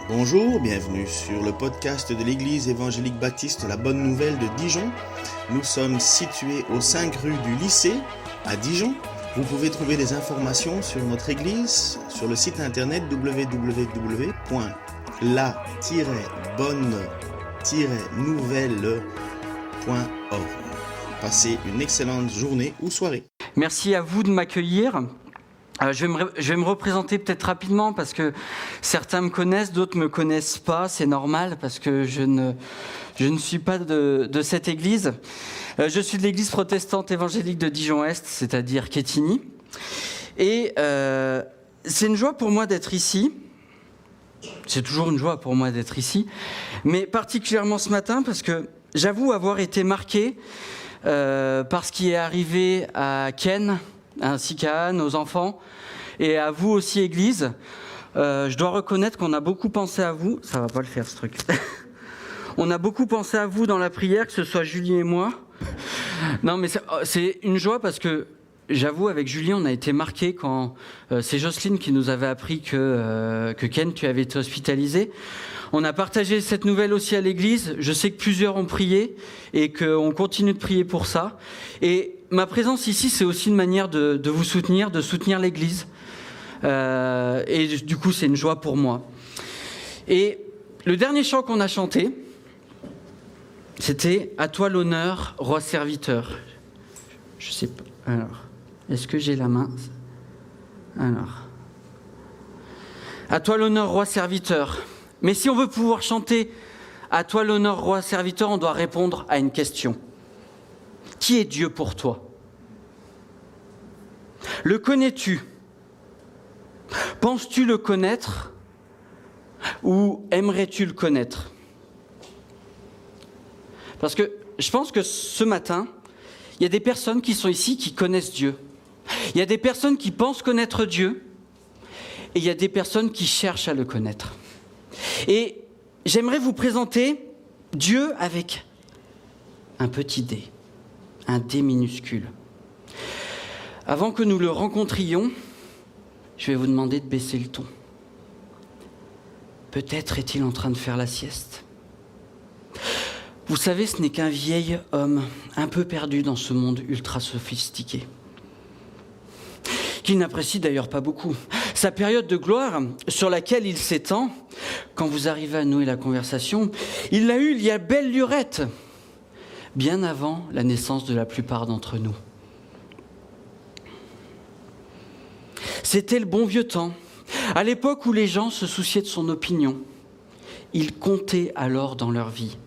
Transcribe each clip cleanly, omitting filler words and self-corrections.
Bonjour, bienvenue sur le podcast de l'Église évangélique baptiste La Bonne Nouvelle de Dijon. Nous sommes situés aux 5 rues du lycée à Dijon. Vous pouvez trouver des informations sur notre église sur le site internet www.la-bonne-nouvelle.org. Passez une excellente journée ou soirée. Merci à vous de m'accueillir. Je vais me représenter peut-être rapidement parce que certains me connaissent, d'autres ne me connaissent pas. C'est normal parce que je ne suis pas de cette église. Je suis de l'église protestante évangélique de Dijon-Est, c'est-à-dire Quetigny. Et c'est une joie pour moi d'être ici. C'est toujours une joie pour moi d'être ici. Mais particulièrement ce matin parce que j'avoue avoir été marqué par ce qui est arrivé à Ken, ainsi qu'à Anne, aux enfants, et à vous aussi, Église. Je dois reconnaître qu'on a beaucoup pensé à vous. Ça va pas le faire, ce truc. On a beaucoup pensé à vous dans la prière, que ce soit Julie et moi. Non, mais c'est une joie parce que, j'avoue, avec Julie, on a été marqués quand c'est Jocelyne qui nous avait appris que Ken, tu avais été hospitalisé. On a partagé cette nouvelle aussi à l'église. Je sais que plusieurs ont prié et qu'on continue de prier pour ça. Et ma présence ici, c'est aussi une manière de vous soutenir, de soutenir l'église. Et du coup, c'est une joie pour moi. Et le dernier chant qu'on a chanté, c'était « À toi l'honneur, roi serviteur ». Je sais pas. Alors, est-ce que j'ai la main ? Alors. « À toi l'honneur, roi serviteur ». Mais si on veut pouvoir chanter « À toi l'honneur, roi serviteur », on doit répondre à une question. Qui est Dieu pour toi ? Le connais-tu ? Penses-tu le connaître ? Ou aimerais-tu le connaître ? Parce que je pense que ce matin, il y a des personnes qui sont ici qui connaissent Dieu. Il y a des personnes qui pensent connaître Dieu. Et il y a des personnes qui cherchent à le connaître. Et j'aimerais vous présenter Dieu avec un petit D, un D minuscule. Avant que nous le rencontrions, je vais vous demander de baisser le ton. Peut-être est-il en train de faire la sieste. Vous savez, ce n'est qu'un vieil homme un peu perdu dans ce monde ultra sophistiqué, qu'il n'apprécie d'ailleurs pas beaucoup. Sa période de gloire sur laquelle il s'étend, quand vous arrivez à nouer la conversation, il l'a eue il y a belle lurette, bien avant la naissance de la plupart d'entre nous. C'était le bon vieux temps, à l'époque où les gens se souciaient de son opinion. Il comptait alors dans leur vie.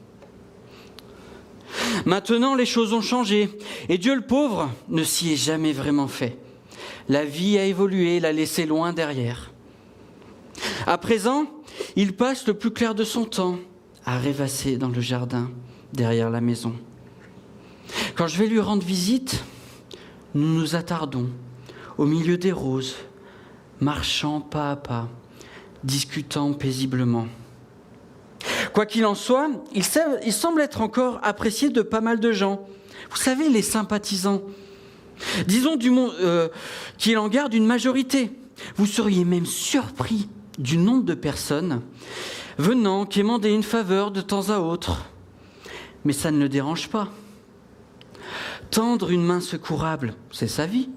Maintenant, les choses ont changé, et Dieu le pauvre ne s'y est jamais vraiment fait. La vie a évolué, l'a laissé loin derrière. À présent, il passe le plus clair de son temps à rêvasser dans le jardin, derrière la maison. Quand je vais lui rendre visite, nous nous attardons au milieu des roses, marchant pas à pas, discutant paisiblement. Quoi qu'il en soit, il semble être encore apprécié de pas mal de gens. Vous savez, les sympathisants. Disons qu'il en garde une majorité. Vous seriez même surpris du nombre de personnes venant quémander une faveur de temps à autre. Mais ça ne le dérange pas. Tendre une main secourable, c'est sa vie.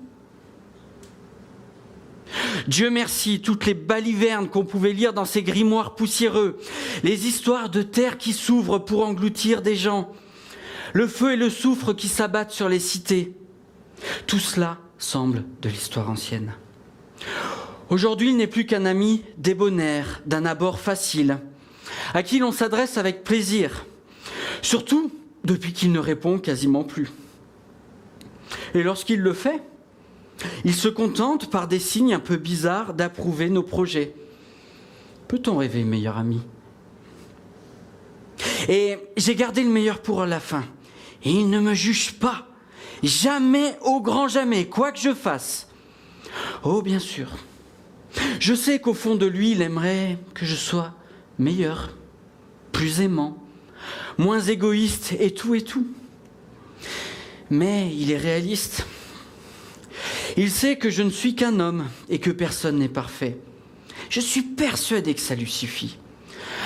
Dieu merci, toutes les balivernes qu'on pouvait lire dans ces grimoires poussiéreux, les histoires de terre qui s'ouvrent pour engloutir des gens, le feu et le soufre qui s'abattent sur les cités. Tout cela semble de l'histoire ancienne. Aujourd'hui, il n'est plus qu'un ami débonnaire, d'un abord facile, à qui l'on s'adresse avec plaisir, surtout depuis qu'il ne répond quasiment plus. Et lorsqu'il le fait, il se contente, par des signes un peu bizarres, d'approuver nos projets. Peut-on rêver, meilleur ami ? Et j'ai gardé le meilleur pour la fin. Et il ne me juge pas. Jamais, au grand jamais, quoi que je fasse. Oh, bien sûr. Je sais qu'au fond de lui, il aimerait que je sois meilleur, plus aimant, moins égoïste et tout et tout. Mais il est réaliste. Il sait que je ne suis qu'un homme et que personne n'est parfait. Je suis persuadé que ça lui suffit.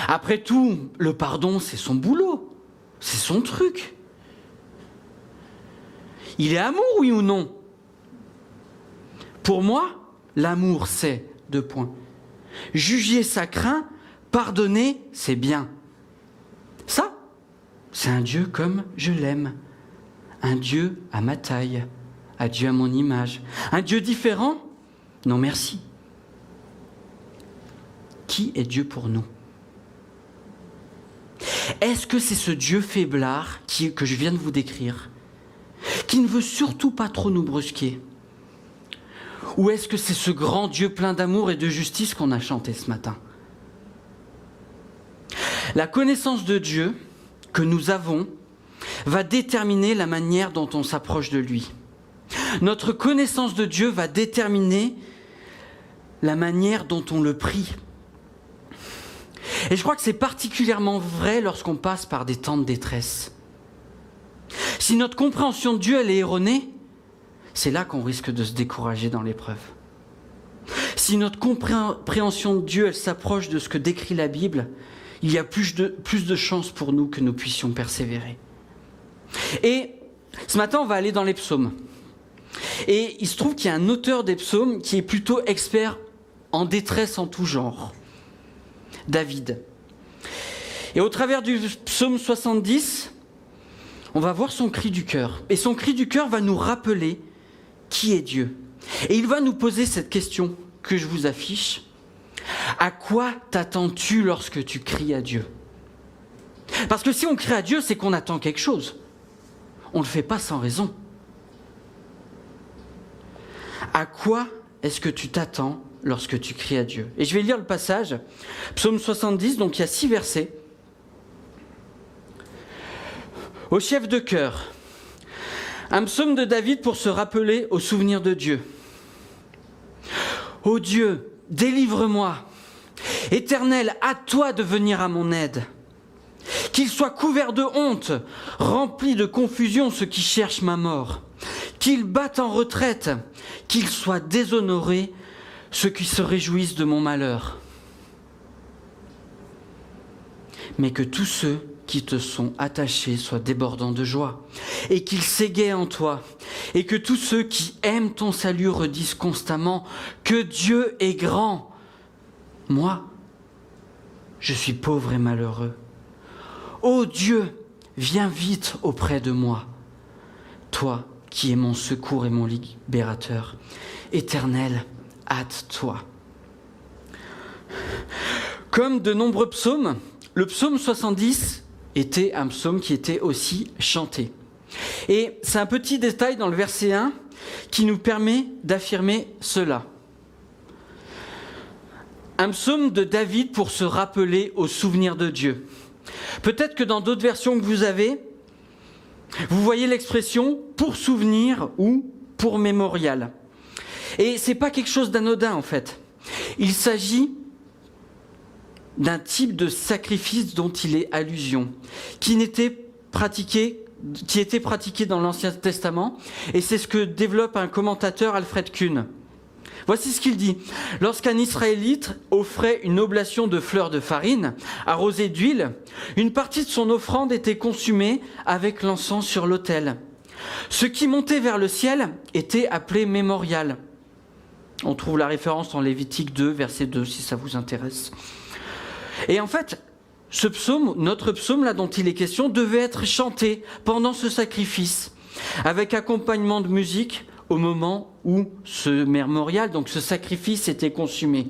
Après tout, le pardon, c'est son boulot, c'est son truc. Il est amour, oui ou non? Pour moi, l'amour, c'est, : juger, ça craint, pardonner, c'est bien. Ça, c'est un Dieu comme je l'aime. Un Dieu à ma taille, un Dieu à mon image. Un Dieu différent? Non, merci. Qui est Dieu pour nous? Est-ce que c'est ce Dieu faiblard que je viens de vous décrire, qui ne veut surtout pas trop nous brusquer? Ou est-ce que c'est ce grand Dieu plein d'amour et de justice qu'on a chanté ce matin? La connaissance de Dieu que nous avons va déterminer la manière dont on s'approche de lui. Notre connaissance de Dieu va déterminer la manière dont on le prie. Et je crois que c'est particulièrement vrai lorsqu'on passe par des temps de détresse. Si notre compréhension de Dieu elle est erronée, c'est là qu'on risque de se décourager dans l'épreuve. Si notre compréhension de Dieu elle s'approche de ce que décrit la Bible, il y a plus de chances pour nous que nous puissions persévérer. Et ce matin, on va aller dans les psaumes. Et il se trouve qu'il y a un auteur des psaumes qui est plutôt expert en détresse en tout genre. David. Et au travers du psaume 70, on va voir son cri du cœur. Et son cri du cœur va nous rappeler qui est Dieu. Et il va nous poser cette question que je vous affiche. À quoi t'attends-tu lorsque tu cries à Dieu? Parce que si on crie à Dieu, c'est qu'on attend quelque chose. On ne le fait pas sans raison. À quoi est-ce que tu t'attends lorsque tu cries à Dieu? Et je vais lire le passage, psaume 70, donc il y a 6 versets. Au chef de chœur, un psaume de David pour se rappeler au souvenir de Dieu. Ô Dieu, délivre-moi. Éternel, à toi de venir à mon aide. Qu'il soit couvert de honte, rempli de confusion ceux qui cherchent ma mort. Qu'ils battent en retraite, qu'ils soient déshonorés ceux qui se réjouissent de mon malheur. Mais que tous ceux qui te sont attachés soient débordants de joie, et qu'ils s'égaient en toi, et que tous ceux qui aiment ton salut redisent constamment que Dieu est grand. Moi, je suis pauvre et malheureux. Ô Dieu, viens vite auprès de moi, toi qui es mon secours et mon libérateur. Éternel, hâte-toi. Comme de nombreux psaumes, le psaume 70 était un psaume qui était aussi chanté. Et c'est un petit détail dans le verset 1 qui nous permet d'affirmer cela. Un psaume de David pour se rappeler au souvenir de Dieu. Peut-être que dans d'autres versions que vous avez, vous voyez l'expression « pour souvenir » ou « pour mémorial ». Et ce n'est pas quelque chose d'anodin en fait. Il s'agit d'un type de sacrifice dont il est allusion, qui était pratiqué dans l'Ancien Testament, et c'est ce que développe un commentateur, Alfred Kuhn. Voici ce qu'il dit. Lorsqu'un Israélite offrait une oblation de fleurs de farine, arrosée d'huile, une partie de son offrande était consumée avec l'encens sur l'autel. Ce qui montait vers le ciel était appelé mémorial. On trouve la référence en Lévitique 2, verset 2, si ça vous intéresse. Et en fait, ce psaume, notre psaume là dont il est question, devait être chanté pendant ce sacrifice, avec accompagnement de musique au moment où ce mémorial, donc ce sacrifice, était consumé.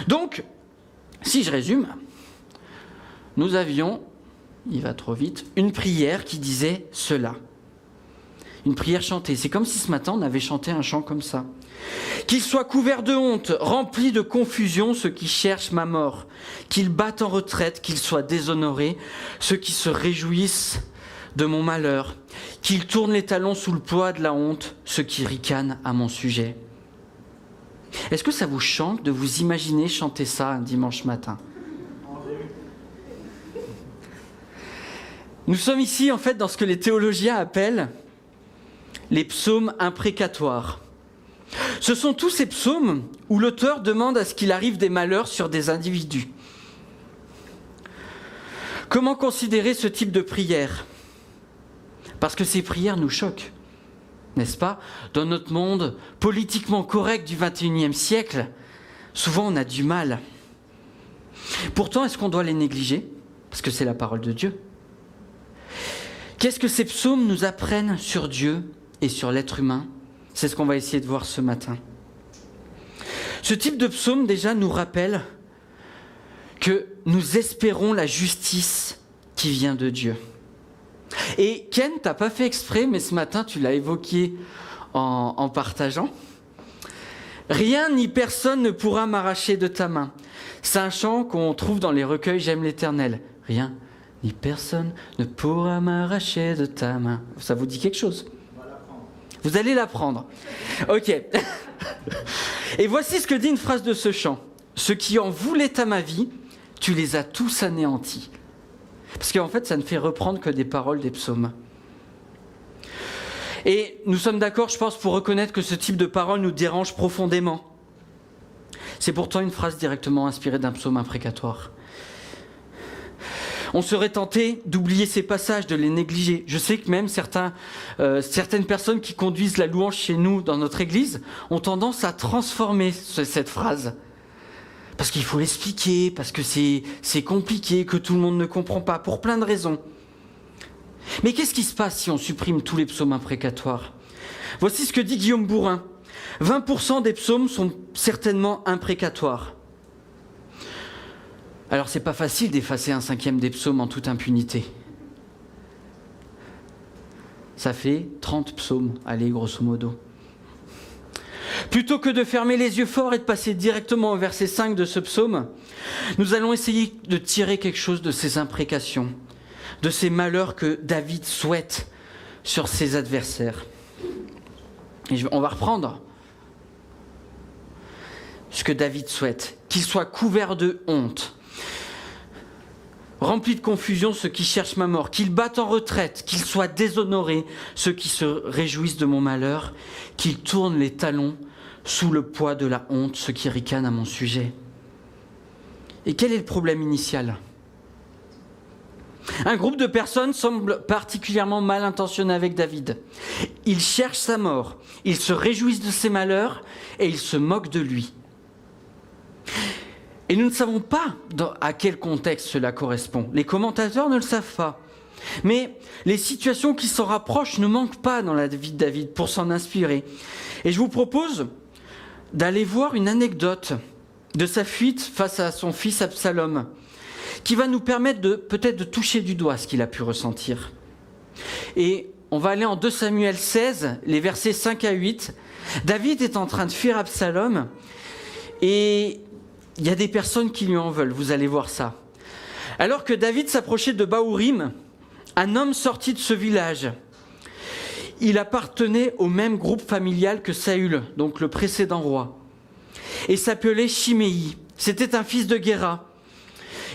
Donc, si je résume, nous avions, il va trop vite, une prière qui disait cela. Une prière chantée. C'est comme si ce matin on avait chanté un chant comme ça. Qu'ils soient couverts de honte, remplis de confusion ceux qui cherchent ma mort. Qu'ils battent en retraite, qu'ils soient déshonorés ceux qui se réjouissent de mon malheur. Qu'ils tournent les talons sous le poids de la honte ceux qui ricanent à mon sujet. Est-ce que ça vous chante de vous imaginer chanter ça un dimanche matin? Nous sommes ici en fait dans ce que les théologiens appellent les psaumes imprécatoires. Ce sont tous ces psaumes où l'auteur demande à ce qu'il arrive des malheurs sur des individus. Comment considérer ce type de prière ? Parce que ces prières nous choquent, n'est-ce pas ? Dans notre monde politiquement correct du XXIe siècle, souvent on a du mal. Pourtant, est-ce qu'on doit les négliger ? Parce que c'est la parole de Dieu. Qu'est-ce que ces psaumes nous apprennent sur Dieu et sur l'être humain ? C'est ce qu'on va essayer de voir ce matin. Ce type de psaume, déjà, nous rappelle que nous espérons la justice qui vient de Dieu. Et Ken, tu n'as pas fait exprès, mais ce matin, tu l'as évoqué en partageant. Rien ni personne ne pourra m'arracher de ta main. C'est un chant qu'on trouve dans les recueils J'aime l'Éternel. Rien ni personne ne pourra m'arracher de ta main. Ça vous dit quelque chose ? Vous allez l'apprendre. Ok. Et voici ce que dit une phrase de ce chant. Ceux qui en voulaient à ma vie, tu les as tous anéantis. Parce qu'en fait, ça ne fait reprendre que des paroles des psaumes. Et nous sommes d'accord, je pense, pour reconnaître que ce type de paroles nous dérange profondément. C'est pourtant une phrase directement inspirée d'un psaume imprécatoire. On serait tenté d'oublier ces passages, de les négliger. Je sais que même certaines personnes qui conduisent la louange chez nous, dans notre église, ont tendance à transformer cette phrase. Parce qu'il faut l'expliquer, parce que c'est compliqué, que tout le monde ne comprend pas, pour plein de raisons. Mais qu'est-ce qui se passe si on supprime tous les psaumes imprécatoires ? Voici ce que dit Guillaume Bourrin. 20% des psaumes sont certainement imprécatoires. Alors c'est pas facile d'effacer un cinquième des psaumes en toute impunité. Ça fait 30 psaumes, allez, grosso modo. Plutôt que de fermer les yeux forts et de passer directement au verset 5 de ce psaume, nous allons essayer de tirer quelque chose de ces imprécations, de ces malheurs que David souhaite sur ses adversaires. Et on va reprendre ce que David souhaite, qu'il soit couvert de honte, rempli de confusion ceux qui cherchent ma mort, qu'il batte en retraite, qu'il soit déshonoré ceux qui se réjouissent de mon malheur, qu'il tourne les talons sous le poids de la honte ceux qui ricanent à mon sujet. Et quel est le problème initial ? Un groupe de personnes semble particulièrement mal intentionné avec David. Ils cherchent sa mort, ils se réjouissent de ses malheurs et ils se moquent de lui. Et nous ne savons pas à quel contexte cela correspond. Les commentateurs ne le savent pas. Mais les situations qui s'en rapprochent ne manquent pas dans la vie de David pour s'en inspirer. Et je vous propose d'aller voir une anecdote de sa fuite face à son fils Absalom, qui va nous permettre peut-être de toucher du doigt ce qu'il a pu ressentir. Et on va aller en 2 Samuel 16, les versets 5 à 8. David est en train de fuir Absalom et il y a des personnes qui lui en veulent, vous allez voir ça. Alors que David s'approchait de Bahurim, un homme sorti de ce village. Il appartenait au même groupe familial que Saül, donc le précédent roi. Et s'appelait Shimei. C'était un fils de Guéra.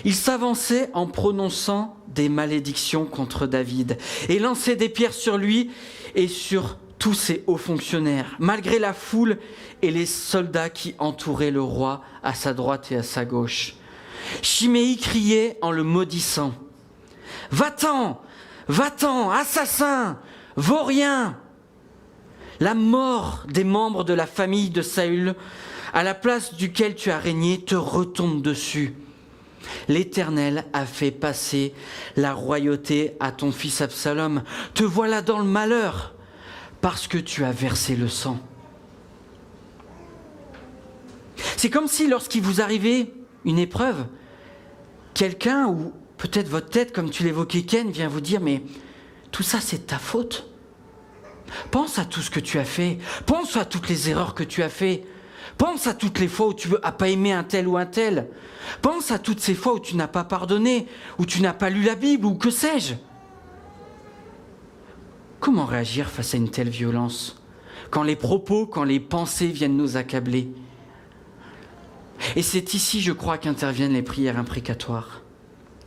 Il s'avançait en prononçant des malédictions contre David et lançait des pierres sur lui et sur tous ses hauts fonctionnaires, malgré la foule et les soldats qui entouraient le roi à sa droite et à sa gauche. Shimei criait en le maudissant. « Va-t'en, va-t'en, assassin, vaurien ! La mort des membres de la famille de Saül, à la place duquel tu as régné, te retombe dessus. L'Éternel a fait passer la royauté à ton fils Absalom. Te voilà dans le malheur, parce que tu as versé le sang. » C'est comme si lorsqu'il vous arrivait une épreuve, quelqu'un, ou peut-être votre tête, comme tu l'évoquais Ken, vient vous dire « Mais tout ça c'est ta faute. Pense à tout ce que tu as fait. Pense à toutes les erreurs que tu as fait. Pense à toutes les fois où tu n'as pas aimé un tel ou un tel. Pense à toutes ces fois où tu n'as pas pardonné, où tu n'as pas lu la Bible, ou que sais-je. » Comment réagir face à une telle violence, quand les propos, quand les pensées viennent nous accabler ? Et c'est ici, je crois, qu'interviennent les prières imprécatoires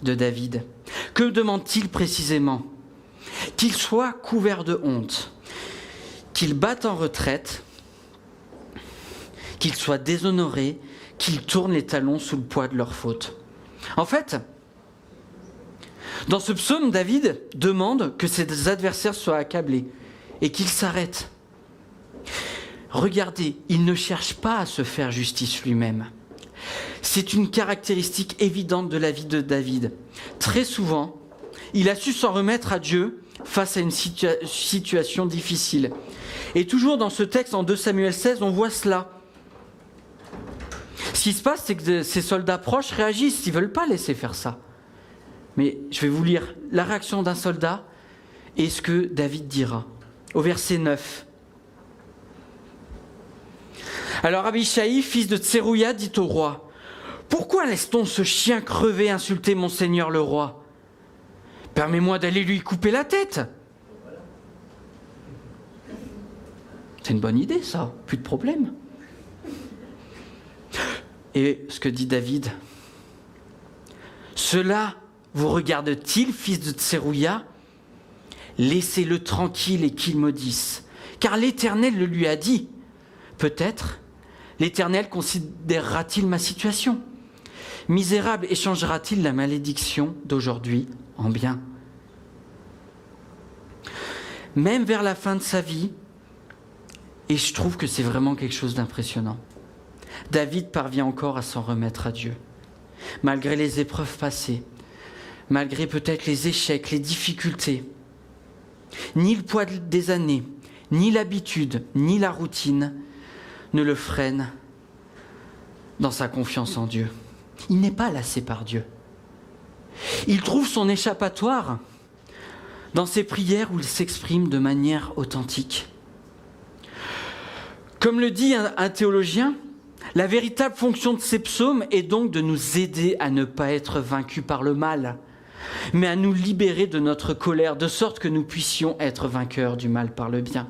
de David. Que demande-t-il précisément ? Qu'il soit couvert de honte, qu'il batte en retraite, qu'il soit déshonoré, qu'il tourne les talons sous le poids de leur faute. En fait, Dans ce psaume, David demande que ses adversaires soient accablés et qu'ils s'arrêtent. Regardez, il ne cherche pas à se faire justice lui-même. C'est une caractéristique évidente de la vie de David. Très souvent, il a su s'en remettre à Dieu face à une situation difficile. Et toujours dans ce texte, en 2 Samuel 16, on voit cela. Ce qui se passe, c'est que ces soldats proches réagissent, ils ne veulent pas laisser faire ça. Mais je vais vous lire la réaction d'un soldat et ce que David dira. Au verset 9. Alors Abishai, fils de Tserouïa, dit au roi, « Pourquoi laisse-t-on ce chien crever insulter mon seigneur le roi ? Permets-moi d'aller lui couper la tête. » C'est une bonne idée, ça. Plus de problème. Et ce que dit David, « Cela vous regarde-t-il, fils de Tserouïa ? Laissez-le tranquille et qu'il maudisse. Car l'Éternel le lui a dit. Peut-être l'Éternel considérera-t-il ma situation ? Misérable échangera-t-il la malédiction d'aujourd'hui en bien ? Même vers la fin de sa vie, et je trouve que c'est vraiment quelque chose d'impressionnant, David parvient encore à s'en remettre à Dieu. Malgré les épreuves passées, malgré peut-être les échecs, les difficultés, ni le poids des années, ni l'habitude, ni la routine ne le freinent dans sa confiance en Dieu. Il n'est pas lassé par Dieu. Il trouve son échappatoire dans ses prières où il s'exprime de manière authentique. Comme le dit un théologien, la véritable fonction de ces psaumes est donc de nous aider à ne pas être vaincus par le mal, mais à nous libérer de notre colère, de sorte que nous puissions être vainqueurs du mal par le bien.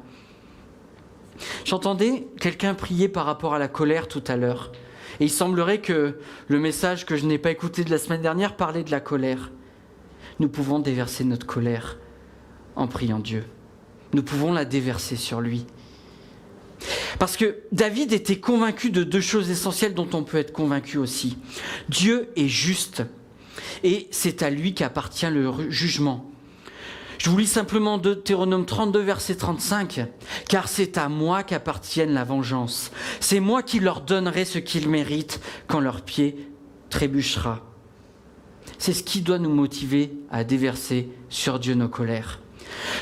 J'entendais quelqu'un prier par rapport à la colère tout à l'heure, et il semblerait que le message que je n'ai pas écouté de la semaine dernière parlait de la colère. Nous pouvons déverser notre colère en priant Dieu. Nous pouvons la déverser sur lui. Parce que David était convaincu de 2 choses essentielles dont on peut être convaincu aussi. Dieu est juste et c'est à lui qu'appartient le jugement. Je vous lis simplement Deutéronome 32, verset 35. « Car c'est à moi qu'appartienne la vengeance. C'est moi qui leur donnerai ce qu'ils méritent quand leur pied trébuchera. » C'est ce qui doit nous motiver à déverser sur Dieu nos colères.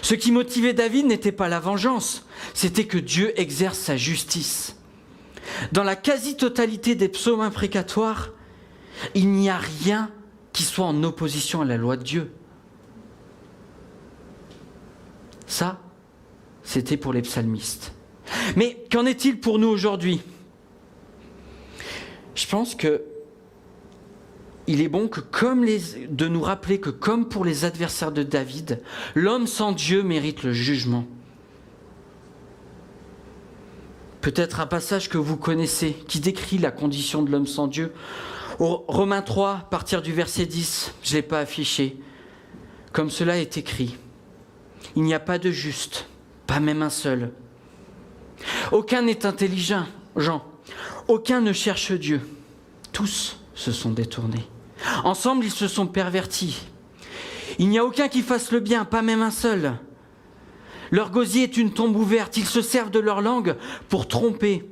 Ce qui motivait David n'était pas la vengeance, c'était que Dieu exerce sa justice. Dans la quasi-totalité des psaumes imprécatoires, il n'y a rien qui soit en opposition à la loi de Dieu. Ça, c'était pour les psalmistes. Mais qu'en est-il pour nous aujourd'hui ? Je pense que il est bon de nous rappeler que comme pour les adversaires de David, l'homme sans Dieu mérite le jugement. Peut-être un passage que vous connaissez qui décrit la condition de l'homme sans Dieu. Au Romains 3, à partir du verset 10, je ne l'ai pas affiché. Comme cela est écrit, il n'y a pas de juste, pas même un seul. Aucun n'est intelligent, Jean. Aucun ne cherche Dieu. Tous se sont détournés. Ensemble, ils se sont pervertis. Il n'y a aucun qui fasse le bien, pas même un seul. Leur gosier est une tombe ouverte. Ils se servent de leur langue pour tromper.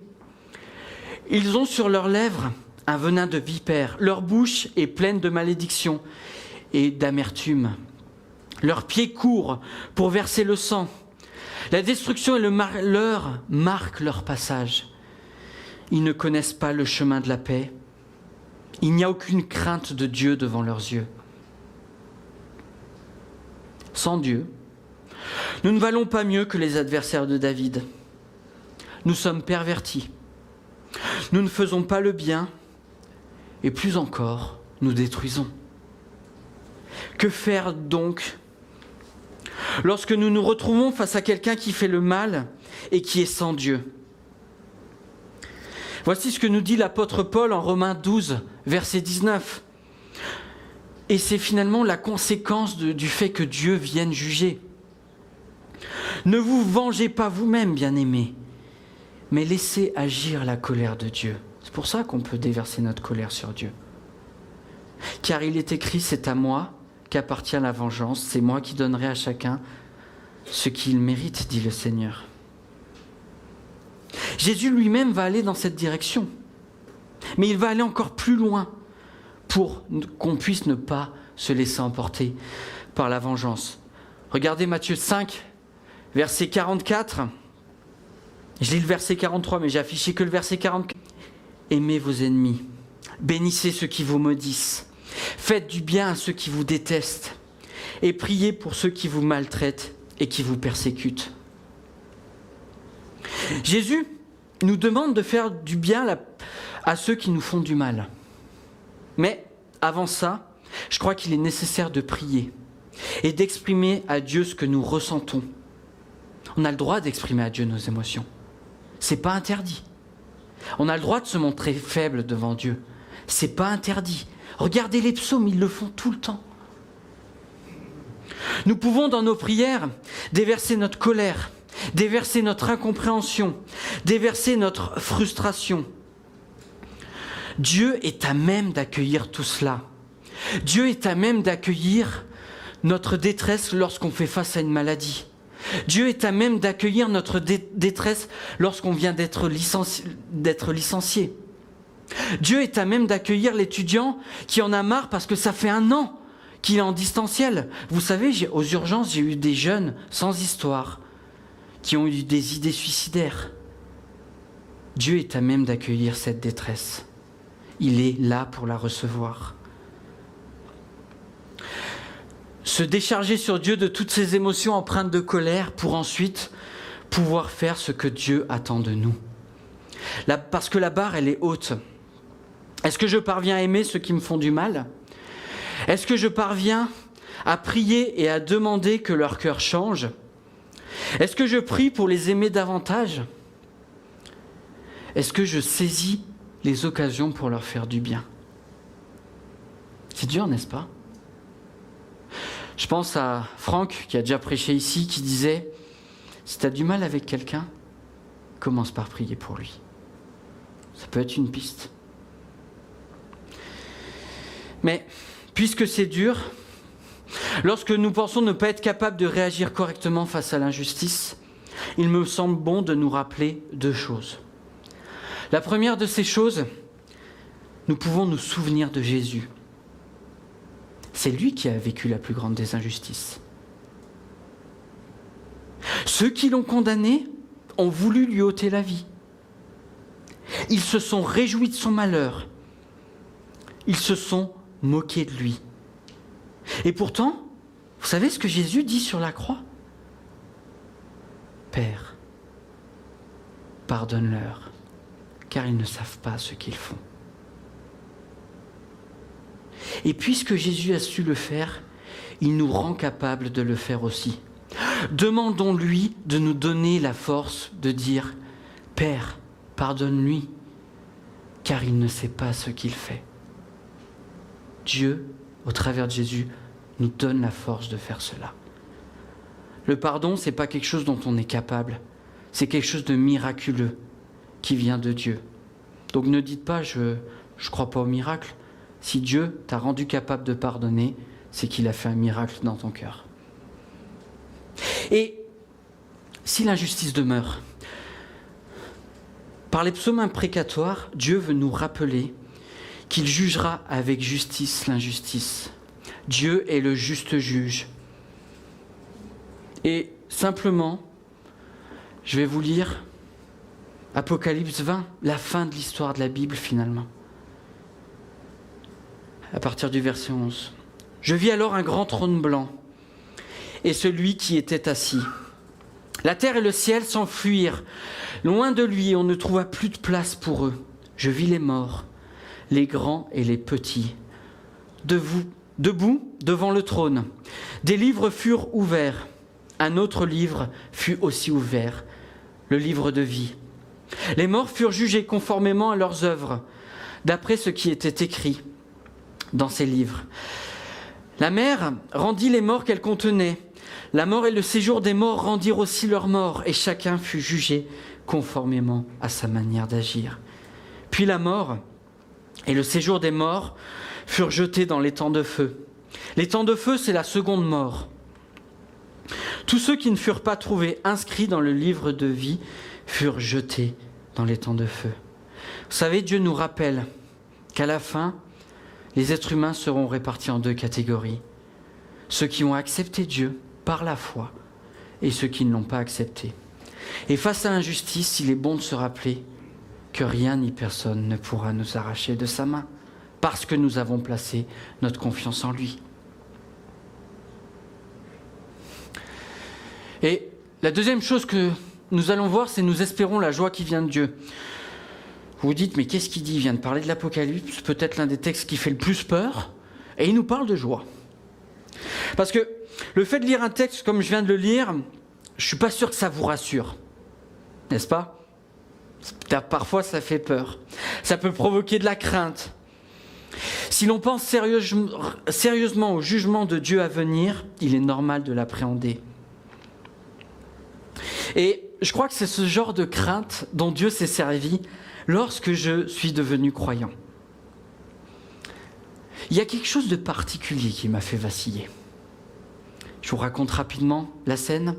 Ils ont sur leurs lèvres un venin de vipère. Leur bouche est pleine de malédiction et d'amertume. Leurs pieds courent pour verser le sang. La destruction et le malheur marquent leur passage. Ils ne connaissent pas le chemin de la paix. Il n'y a aucune crainte de Dieu devant leurs yeux. Sans Dieu, nous ne valons pas mieux que les adversaires de David. Nous sommes pervertis. Nous ne faisons pas le bien et plus encore, nous détruisons. Que faire donc lorsque nous nous retrouvons face à quelqu'un qui fait le mal et qui est sans Dieu ? Voici ce que nous dit l'apôtre Paul en Romains 12, verset 19. Et c'est finalement la conséquence du fait que Dieu vienne juger. Ne vous vengez pas vous-même, bien-aimés, mais laissez agir la colère de Dieu. C'est pour ça qu'on peut déverser notre colère sur Dieu. Car il est écrit, c'est à moi qu'appartient la vengeance, c'est moi qui donnerai à chacun ce qu'il mérite, dit le Seigneur. Jésus lui-même va aller dans cette direction, mais il va aller encore plus loin pour qu'on puisse ne pas se laisser emporter par la vengeance. Regardez Matthieu 5, verset 44. Je lis le verset 43, mais j'ai affiché que le verset 44. Aimez vos ennemis, bénissez ceux qui vous maudissent, faites du bien à ceux qui vous détestent et priez pour ceux qui vous maltraitent et qui vous persécutent. Jésus nous demande de faire du bien à ceux qui nous font du mal. Mais avant ça, je crois qu'il est nécessaire de prier et d'exprimer à Dieu ce que nous ressentons. On a le droit d'exprimer à Dieu nos émotions. C'est pas interdit. On a le droit de se montrer faible devant Dieu. C'est pas interdit. Regardez les psaumes, ils le font tout le temps. Nous pouvons dans nos prières déverser notre colère, déverser notre incompréhension, déverser notre frustration. Dieu est à même d'accueillir tout cela. Dieu est à même d'accueillir notre détresse lorsqu'on fait face à une maladie. Dieu est à même d'accueillir notre détresse lorsqu'on vient d'être licencié. Dieu est à même d'accueillir l'étudiant qui en a marre parce que ça fait 1 an qu'il est en distanciel. Vous savez, aux urgences, j'ai eu des jeunes sans histoire qui ont eu des idées suicidaires. Dieu est à même d'accueillir cette détresse. Il est là pour la recevoir. Se décharger sur Dieu de toutes ces émotions empreintes de colère pour ensuite pouvoir faire ce que Dieu attend de nous. Parce que la barre, elle est haute. Est-ce que je parviens à aimer ceux qui me font du mal ? Est-ce que je parviens à prier et à demander que leur cœur change ? Est-ce que je prie pour les aimer davantage ? Est-ce que je saisis les occasions pour leur faire du bien ? C'est dur, n'est-ce pas ? Je pense à Franck, qui a déjà prêché ici, qui disait « Si tu as du mal avec quelqu'un, commence par prier pour lui. » Ça peut être une piste. Mais, puisque c'est dur, lorsque nous pensons ne pas être capables de réagir correctement face à l'injustice, il me semble bon de nous rappeler 2 choses. La première de ces choses, nous pouvons nous souvenir de Jésus. C'est lui qui a vécu la plus grande des injustices. Ceux qui l'ont condamné ont voulu lui ôter la vie. Ils se sont réjouis de son malheur. Ils se sont moqués de lui. Et pourtant, vous savez ce que Jésus dit sur la croix ? Père, pardonne-leur, car ils ne savent pas ce qu'ils font. Et puisque Jésus a su le faire, il nous rend capables de le faire aussi. Demandons-lui de nous donner la force de dire « Père, pardonne-lui, car il ne sait pas ce qu'il fait. » Dieu, au travers de Jésus, nous donne la force de faire cela. Le pardon, ce n'est pas quelque chose dont on est capable. C'est quelque chose de miraculeux qui vient de Dieu. Donc ne dites pas « je ne crois pas au miracle ». Si Dieu t'a rendu capable de pardonner, c'est qu'il a fait un miracle dans ton cœur. Et si l'injustice demeure, par les psaumes imprécatoires, Dieu veut nous rappeler qu'il jugera avec justice l'injustice. Dieu est le juste juge. Et simplement, je vais vous lire Apocalypse 20, la fin de l'histoire de la Bible finalement. À partir du verset 11. « Je vis alors un grand trône blanc et celui qui était assis. La terre et le ciel s'enfuirent. Loin de lui, on ne trouva plus de place pour eux. Je vis les morts, les grands et les petits, debout devant le trône. Des livres furent ouverts. Un autre livre fut aussi ouvert, le livre de vie. Les morts furent jugés conformément à leurs œuvres, d'après ce qui était écrit dans ces livres. La mer rendit les morts qu'elle contenait. La mort et le séjour des morts rendirent aussi leurs morts, et chacun fut jugé conformément à sa manière d'agir. Puis la mort et le séjour des morts furent jetés dans l'étang de feu. Les temps de feu, c'est la seconde mort. Tous ceux qui ne furent pas trouvés inscrits dans le livre de vie furent jetés dans les temps de feu. Vous savez, Dieu nous rappelle qu'à la fin, les êtres humains seront répartis en deux catégories. Ceux qui ont accepté Dieu par la foi et ceux qui ne l'ont pas accepté. Et face à l'injustice, il est bon de se rappeler que rien ni personne ne pourra nous arracher de sa main, parce que nous avons placé notre confiance en lui. Et la deuxième chose que nous allons voir, c'est nous espérons la joie qui vient de Dieu. Vous vous dites, mais qu'est-ce qu'il dit ? Il vient de parler de l'Apocalypse, peut-être l'un des textes qui fait le plus peur, et il nous parle de joie. Parce que le fait de lire un texte comme je viens de le lire, je ne suis pas sûr que ça vous rassure, n'est-ce pas ? Parfois, ça fait peur. Ça peut provoquer de la crainte. Si l'on pense sérieusement au jugement de Dieu à venir, il est normal de l'appréhender. Et je crois que c'est ce genre de crainte dont Dieu s'est servi lorsque je suis devenu croyant. Il y a quelque chose de particulier qui m'a fait vaciller. Je vous raconte rapidement la scène.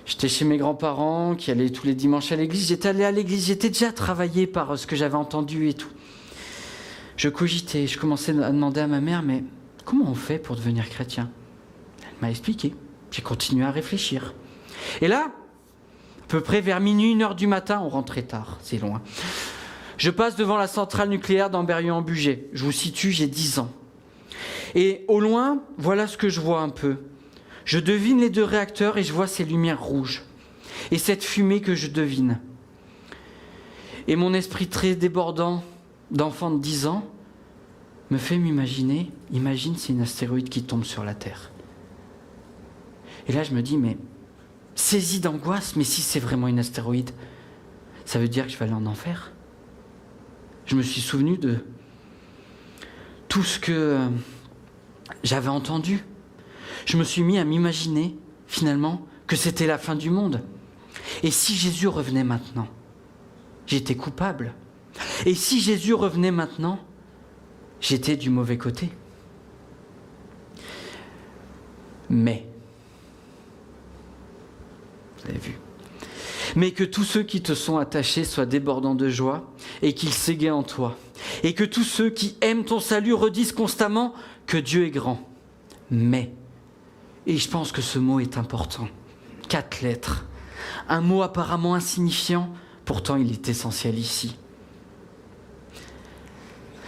J'étais chez mes grands-parents qui allaient tous les dimanches à l'église. J'étais allé à l'église, j'étais déjà travaillé par ce que j'avais entendu et tout. Je cogitais, je commençais à demander à ma mère, mais comment on fait pour devenir chrétien ? Elle m'a expliqué. J'ai continué à réfléchir. Et là, à peu près vers minuit, 1h du matin, on rentrait tard, c'est loin. Je passe devant la centrale nucléaire d'Ambérieu-en-Bugey. Je vous situe, j'ai 10 ans. Et au loin, voilà ce que je vois un peu. Je devine les 2 réacteurs et je vois ces lumières rouges. Et cette fumée que je devine. Et mon esprit très débordant d'enfant de 10 ans me fait m'imaginer, imagine c'est une astéroïde qui tombe sur la Terre. Et là je me dis, mais saisi d'angoisse, mais si c'est vraiment une astéroïde, ça veut dire que je vais aller en enfer. Je me suis souvenu de tout ce que j'avais entendu. Je me suis mis à m'imaginer, finalement, que c'était la fin du monde. Et si Jésus revenait maintenant ? J'étais coupable. Et si Jésus revenait maintenant ? J'étais du mauvais côté. Mais, vous avez vu, mais que tous ceux qui te sont attachés soient débordants de joie et qu'ils s'égaient en toi. Et que tous ceux qui aiment ton salut redisent constamment que Dieu est grand. Mais, et je pense que ce mot est important, 4 lettres, un mot apparemment insignifiant, pourtant il est essentiel ici.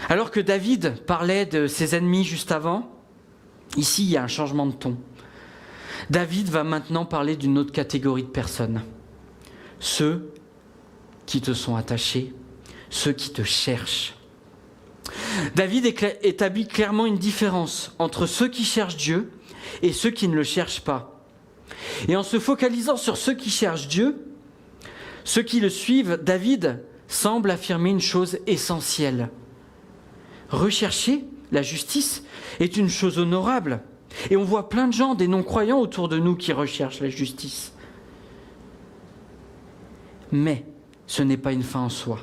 Alors que David parlait de ses ennemis juste avant, ici il y a un changement de ton. David va maintenant parler d'une autre catégorie de personnes. Ceux qui te sont attachés, ceux qui te cherchent. David établit clairement une différence entre ceux qui cherchent Dieu et ceux qui ne le cherchent pas. Et en se focalisant sur ceux qui cherchent Dieu, ceux qui le suivent, David semble affirmer une chose essentielle. Rechercher la justice est une chose honorable. Et on voit plein de gens, des non-croyants autour de nous qui recherchent la justice. Mais ce n'est pas une fin en soi.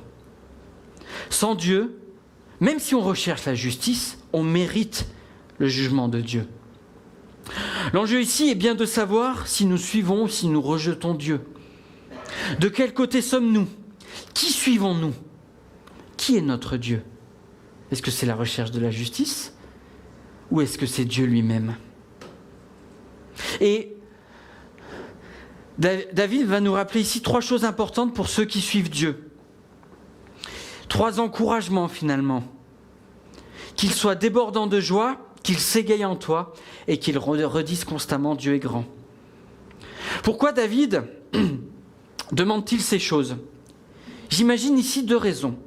Sans Dieu, même si on recherche la justice, on mérite le jugement de Dieu. L'enjeu ici est bien de savoir si nous suivons ou si nous rejetons Dieu. De quel côté sommes-nous ? Qui suivons-nous ? Qui est notre Dieu ? Est-ce que c'est la recherche de la justice ? Ou est-ce que c'est Dieu lui-même ? Et David va nous rappeler ici 3 choses importantes pour ceux qui suivent Dieu. 3 encouragements finalement. Qu'ils soient débordants de joie, qu'ils s'égayent en toi et qu'ils redisent constamment Dieu est grand. Pourquoi David demande-t-il ces choses ? J'imagine ici 2 raisons.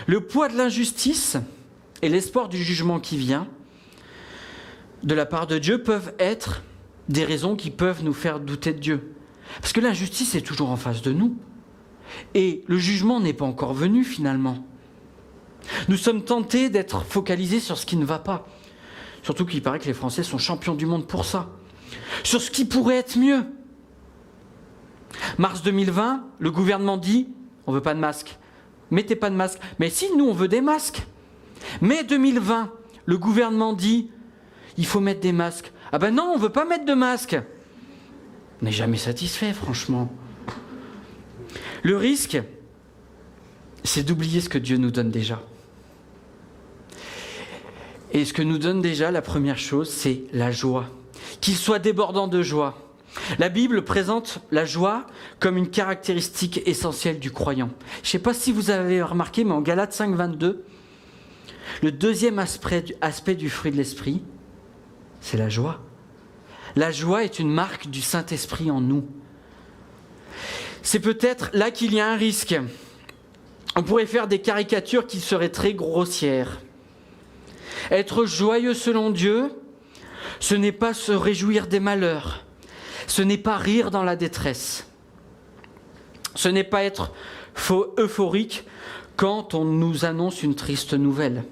Le poids de l'injustice et l'espoir du jugement qui vient de la part de Dieu peuvent être des raisons qui peuvent nous faire douter de Dieu. Parce que l'injustice est toujours en face de nous. Et le jugement n'est pas encore venu finalement. Nous sommes tentés d'être focalisés sur ce qui ne va pas. Surtout qu'il paraît que les Français sont champions du monde pour ça. Sur ce qui pourrait être mieux. Mars 2020, le gouvernement dit « on ne veut pas de masque ». Mettez pas de masque. Mais si, nous, on veut des masques. Mai 2020, Le gouvernement dit, il faut mettre des masques. Ah ben non, on ne veut pas mettre de masques. On n'est jamais satisfait, franchement. Le risque, c'est d'oublier ce que Dieu nous donne déjà. Et ce que nous donne déjà, la première chose, c'est la joie. Qu'il soit débordant de joie. La Bible présente la joie comme une caractéristique essentielle du croyant. Je ne sais pas si vous avez remarqué, mais en Galates 5, 22, le deuxième aspect du fruit de l'esprit, c'est la joie. La joie est une marque du Saint-Esprit en nous. C'est peut-être là qu'il y a un risque. On pourrait faire des caricatures qui seraient très grossières. Être joyeux selon Dieu, ce n'est pas se réjouir des malheurs. Ce n'est pas rire dans la détresse. Ce n'est pas être euphorique quand on nous annonce une triste nouvelle.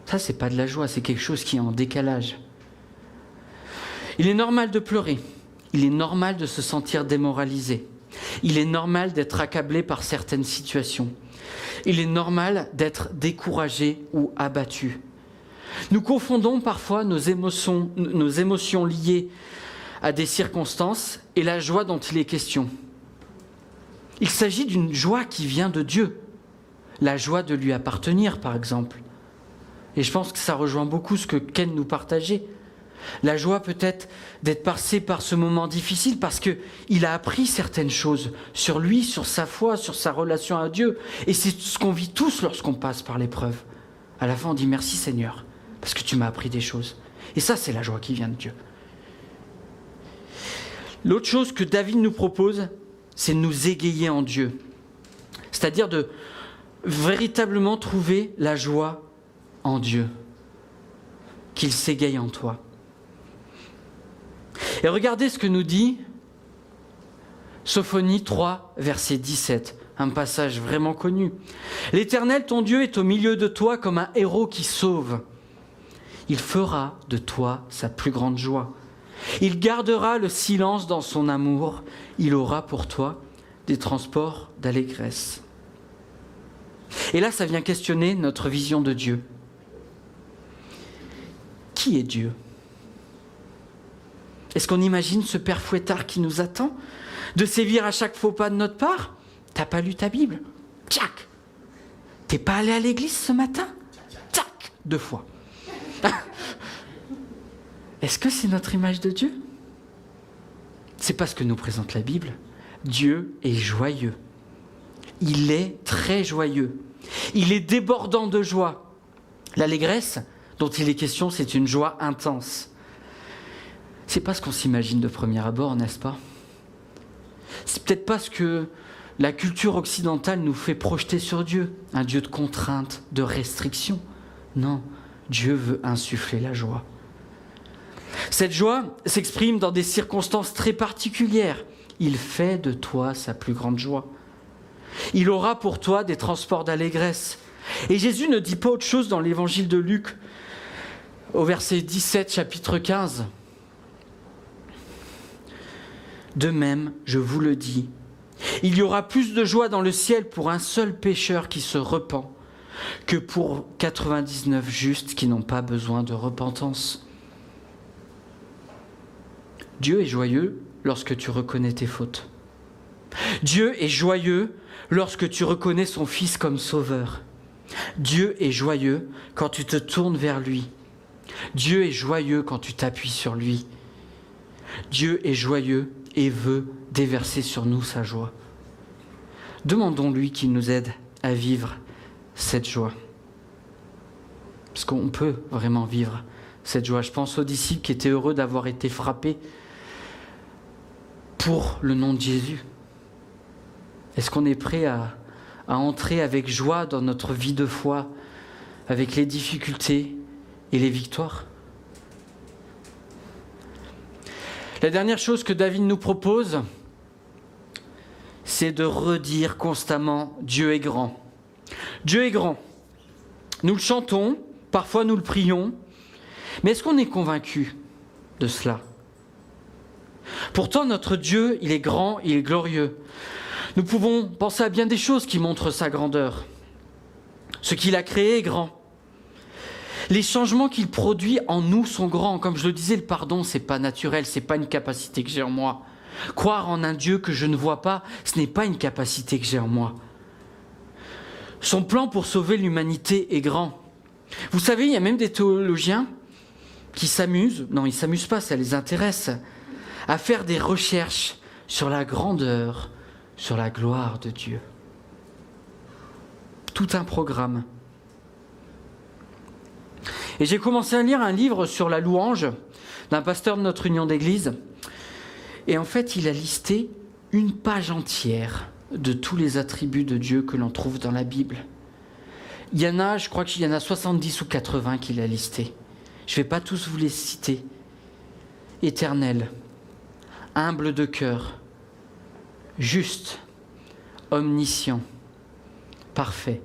Ça, c'est pas de la joie, c'est quelque chose qui est en décalage. Il est normal de pleurer. Il est normal de se sentir démoralisé. Il est normal d'être accablé par certaines situations. Il est normal d'être découragé ou abattu. Nous confondons parfois nos émotions liées à des circonstances et la joie dont il est question. Il s'agit d'une joie qui vient de Dieu. La joie de lui appartenir, par exemple. Et je pense que ça rejoint beaucoup ce que Ken nous partageait. La joie peut-être d'être passé par ce moment difficile parce qu'il a appris certaines choses sur lui, sur sa foi, sur sa relation à Dieu. Et c'est ce qu'on vit tous lorsqu'on passe par l'épreuve. À la fin, on dit merci Seigneur, parce que tu m'as appris des choses. Et ça, c'est la joie qui vient de Dieu. L'autre chose que David nous propose, c'est de nous égayer en Dieu. C'est-à-dire de véritablement trouver la joie en Dieu. Qu'il s'égaye en toi. Et regardez ce que nous dit Sophonie 3, verset 17, un passage vraiment connu. « L'Éternel, ton Dieu, est au milieu de toi comme un héros qui sauve. Il fera de toi sa plus grande joie. Il gardera le silence dans son amour. Il aura pour toi des transports d'allégresse. » Et là, ça vient questionner notre vision de Dieu. Qui est Dieu ? Est-ce qu'on imagine ce père fouettard qui nous attend de sévir à chaque faux pas de notre part ? T'as pas lu ta Bible ? Tchac ! T'es pas allé à l'église ce matin ? Tchac ! 2 fois. Est-ce que c'est notre image de Dieu ? C'est pas ce que nous présente la Bible. Dieu est joyeux. Il est très joyeux. Il est débordant de joie. L'allégresse dont il est question, c'est une joie intense. C'est pas ce qu'on s'imagine de premier abord, n'est-ce pas ? C'est peut-être pas ce que la culture occidentale nous fait projeter sur Dieu, un Dieu de contraintes, de restrictions. Non, Dieu veut insuffler la joie. Cette joie s'exprime dans des circonstances très particulières. Il fait de toi sa plus grande joie. Il aura pour toi des transports d'allégresse. Et Jésus ne dit pas autre chose dans l'évangile de Luc, au verset 17, chapitre 15. De même, je vous le dis, il y aura plus de joie dans le ciel pour un seul pécheur qui se repent que pour 99 justes qui n'ont pas besoin de repentance. Dieu est joyeux lorsque tu reconnais tes fautes. Dieu est joyeux lorsque tu reconnais son Fils comme sauveur. Dieu est joyeux quand tu te tournes vers lui. Dieu est joyeux quand tu t'appuies sur lui. Dieu est joyeux et veut déverser sur nous sa joie. Demandons-lui qu'il nous aide à vivre cette joie. Parce qu'on peut vraiment vivre cette joie. Je pense aux disciples qui étaient heureux d'avoir été frappés pour le nom de Jésus. Est-ce qu'on est prêt à entrer avec joie dans notre vie de foi, avec les difficultés et les victoires ? La dernière chose que David nous propose, c'est de redire constamment « Dieu est grand ». Dieu est grand. Nous le chantons, parfois nous le prions, mais est-ce qu'on est convaincu de cela ? Pourtant, notre Dieu, il est grand, il est glorieux. Nous pouvons penser à bien des choses qui montrent sa grandeur. Ce qu'il a créé est grand. Les changements qu'il produit en nous sont grands. Comme je le disais, le pardon, c'est pas naturel, c'est pas une capacité que j'ai en moi. Croire en un Dieu que je ne vois pas, ce n'est pas une capacité que j'ai en moi. Son plan pour sauver l'humanité est grand. Vous savez, il y a même des théologiens qui s'amusent, non, ils ne s'amusent pas, ça les intéresse, à faire des recherches sur la grandeur, sur la gloire de Dieu. Tout un programme. Et j'ai commencé à lire un livre sur la louange d'un pasteur de notre union d'église. Et en fait, il a listé une page entière de tous les attributs de Dieu que l'on trouve dans la Bible. Il y en a, je crois qu'il y en a 70 ou 80 qu'il a listés. Je ne vais pas tous vous les citer. Éternel, humble de cœur, juste, omniscient, parfait,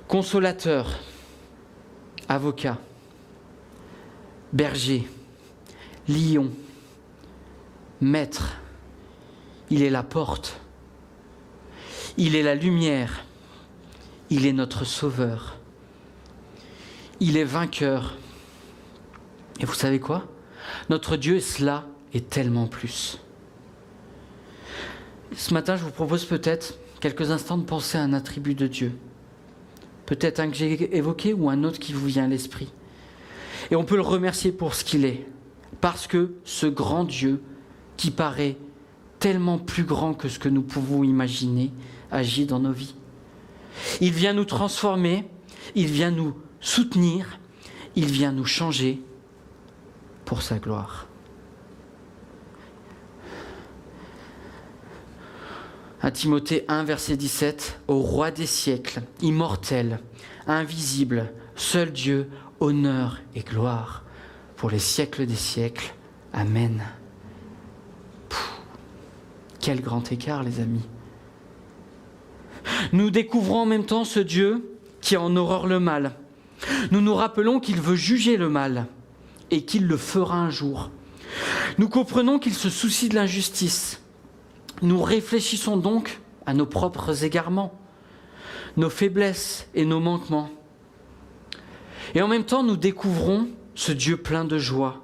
consolateur, avocat, berger, lion, maître, il est la porte, il est la lumière, il est notre sauveur, il est vainqueur. Et vous savez quoi ? Notre Dieu, cela et tellement plus. Ce matin, je vous propose peut-être quelques instants de penser à un attribut de Dieu. Peut-être un que j'ai évoqué ou un autre qui vous vient à l'esprit. Et on peut le remercier pour ce qu'il est. Parce que ce grand Dieu, qui paraît tellement plus grand que ce que nous pouvons imaginer, agit dans nos vies. Il vient nous transformer, il vient nous soutenir, il vient nous changer pour sa gloire. 1 Timothée 1, verset 17, « Au roi des siècles, immortel, invisible, seul Dieu, honneur et gloire, pour les siècles des siècles. Amen. » Quel grand écart, les amis. Nous découvrons en même temps ce Dieu qui a en horreur le mal. Nous nous rappelons qu'il veut juger le mal et qu'il le fera un jour. Nous comprenons qu'il se soucie de l'injustice. Nous réfléchissons donc à nos propres égarements, nos faiblesses et nos manquements. Et en même temps, nous découvrons ce Dieu plein de joie.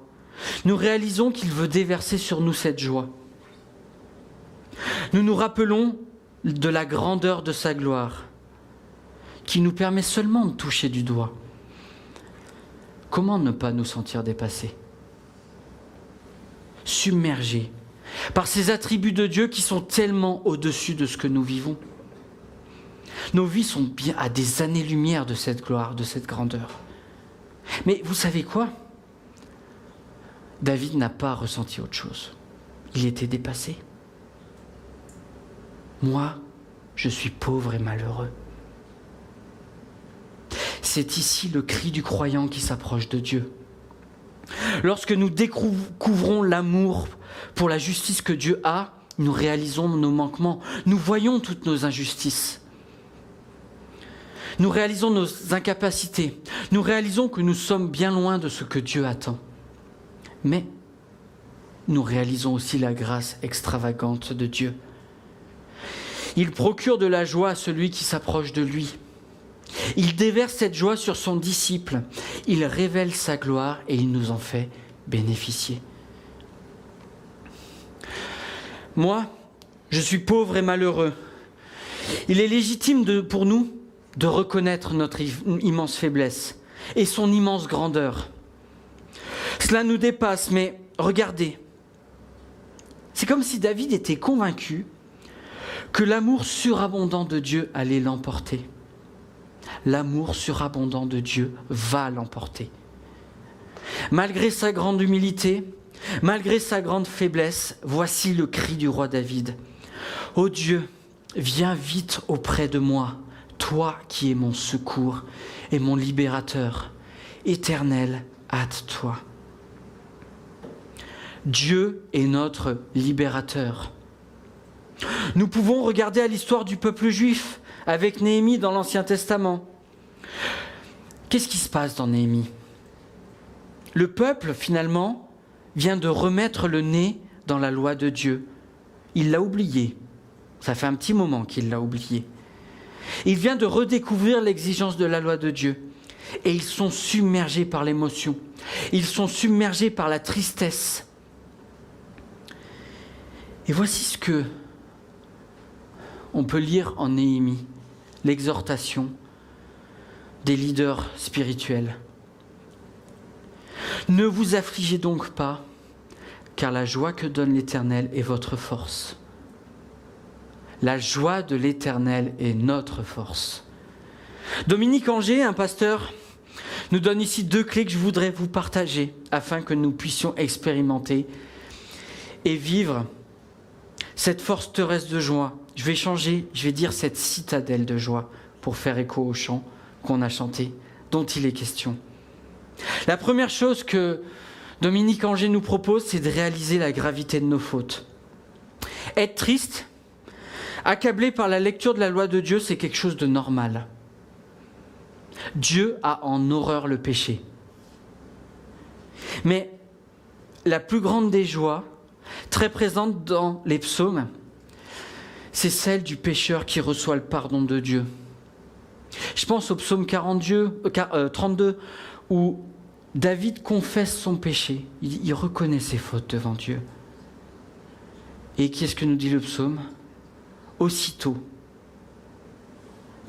Nous réalisons qu'il veut déverser sur nous cette joie. Nous nous rappelons de la grandeur de sa gloire, qui nous permet seulement de toucher du doigt. Comment ne pas nous sentir dépassés, submergés par ces attributs de Dieu qui sont tellement au-dessus de ce que nous vivons. Nos vies sont bien à des années-lumière de cette gloire, de cette grandeur. Mais vous savez quoi ? David n'a pas ressenti autre chose. Il était dépassé. Moi, je suis pauvre et malheureux. C'est ici le cri du croyant qui s'approche de Dieu. Lorsque nous découvrons l'amour pour la justice que Dieu a, nous réalisons nos manquements, nous voyons toutes nos injustices. Nous réalisons nos incapacités, nous réalisons que nous sommes bien loin de ce que Dieu attend. Mais nous réalisons aussi la grâce extravagante de Dieu. Il procure de la joie à celui qui s'approche de lui. Il déverse cette joie sur son disciple. Il révèle sa gloire et il nous en fait bénéficier. Moi, je suis pauvre et malheureux. Il est légitime pour nous de reconnaître notre immense faiblesse et son immense grandeur. Cela nous dépasse, mais regardez. C'est comme si David était convaincu que l'amour surabondant de Dieu allait l'emporter. L'amour surabondant de Dieu va l'emporter. Malgré sa grande humilité, malgré sa grande faiblesse, voici le cri du roi David. « Ô Dieu, viens vite auprès de moi, toi qui es mon secours et mon libérateur. Éternel, hâte-toi. » Dieu est notre libérateur. Nous pouvons regarder à l'histoire du peuple juif avec Néhémie dans l'Ancien Testament. Qu'est-ce qui se passe dans Néhémie ? Le peuple, finalement, vient de remettre le nez dans la loi de Dieu. Il l'a oublié. Ça fait un petit moment qu'il l'a oublié. Il vient de redécouvrir l'exigence de la loi de Dieu. et ils sont submergés par l'émotion. Ils sont submergés par la tristesse. Et voici ce que on peut lire en Néhémie, l'exhortation des leaders spirituels. Ne vous affligez donc pas, car la joie que donne l'Éternel est votre force. La joie de l'Éternel est notre force. Dominique Anger, un pasteur, nous donne ici 2 clés que je voudrais vous partager afin que nous puissions expérimenter et vivre cette forteresse de joie. Je vais dire cette citadelle de joie pour faire écho au chant qu'on a chanté, dont il est question. La première chose que Dominique Anger nous propose, c'est de réaliser la gravité de nos fautes. Être triste, accablé par la lecture de la loi de Dieu, c'est quelque chose de normal. Dieu a en horreur le péché. Mais la plus grande des joies, très présente dans les psaumes, c'est celle du pécheur qui reçoit le pardon de Dieu. Je pense au psaume 32, où David confesse son péché. Il reconnaît ses fautes devant Dieu. Et qu'est-ce que nous dit le psaume ? Aussitôt,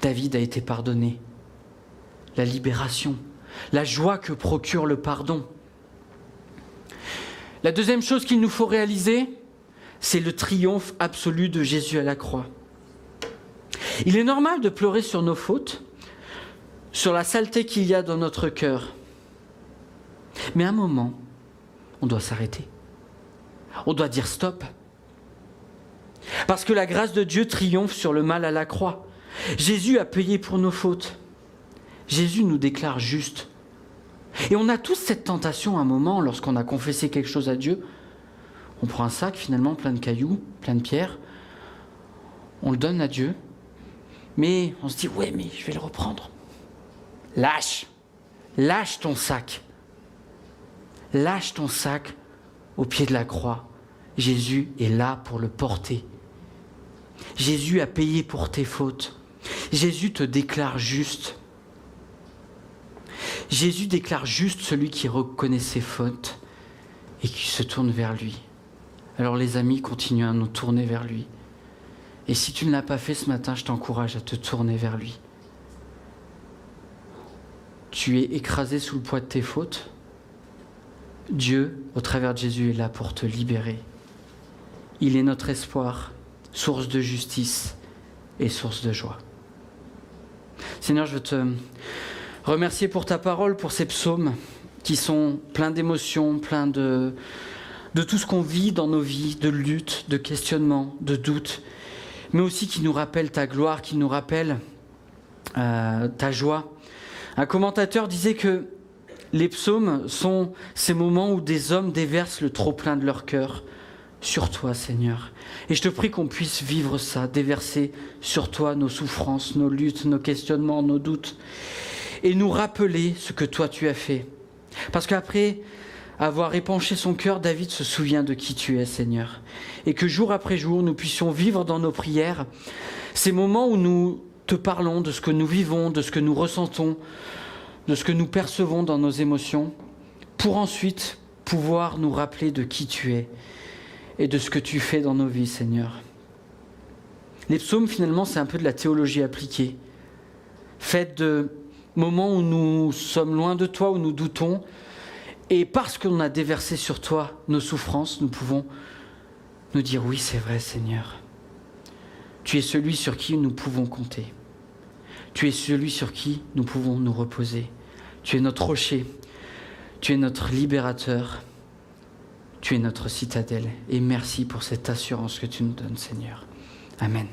David a été pardonné. La libération, la joie que procure le pardon. La deuxième chose qu'il nous faut réaliser, c'est le triomphe absolu de Jésus à la croix. Il est normal de pleurer sur nos fautes, sur la saleté qu'il y a dans notre cœur. Mais à un moment, on doit s'arrêter. On doit dire stop. Parce que la grâce de Dieu triomphe sur le mal à la croix. Jésus a payé pour nos fautes. Jésus nous déclare justes. Et on a tous cette tentation à un moment, lorsqu'on a confessé quelque chose à Dieu, on prend un sac finalement plein de cailloux, plein de pierres, on le donne à Dieu, mais on se dit, ouais, mais je vais le reprendre. Lâche ton sac. Lâche ton sac au pied de la croix. Jésus est là pour le porter. Jésus a payé pour tes fautes. Jésus te déclare juste. Jésus déclare juste celui qui reconnaît ses fautes et qui se tourne vers lui. Alors les amis, continuez à nous tourner vers lui. Et si tu ne l'as pas fait ce matin, je t'encourage à te tourner vers lui. Tu es écrasé sous le poids de tes fautes. Dieu, au travers de Jésus, est là pour te libérer. Il est notre espoir, source de justice et source de joie. Seigneur, je veux te remercier pour ta parole, pour ces psaumes qui sont pleins d'émotions, pleins de tout ce qu'on vit dans nos vies, de luttes, de questionnements, de doutes, mais aussi qui nous rappellent ta gloire, qui nous rappellent ta joie. Un commentateur disait que les psaumes sont ces moments où des hommes déversent le trop-plein de leur cœur sur toi, Seigneur. Et je te prie qu'on puisse vivre ça, déverser sur toi nos souffrances, nos luttes, nos questionnements, nos doutes, et nous rappeler ce que toi tu as fait. Parce qu'après avoir épanché son cœur, David se souvient de qui tu es, Seigneur. Et que jour après jour, nous puissions vivre dans nos prières ces moments où nous te parlons de ce que nous vivons, de ce que nous ressentons, de ce que nous percevons dans nos émotions, pour ensuite pouvoir nous rappeler de qui tu es et de ce que tu fais dans nos vies, Seigneur. Les psaumes, finalement, c'est un peu de la théologie appliquée, faite de moments où nous sommes loin de toi, où nous doutons, et parce qu'on a déversé sur toi nos souffrances, nous pouvons nous dire, oui, c'est vrai, Seigneur. Tu es celui sur qui nous pouvons compter. Tu es celui sur qui nous pouvons nous reposer. Tu es notre rocher. Tu es notre libérateur. Tu es notre citadelle. Et merci pour cette assurance que tu nous donnes, Seigneur. Amen.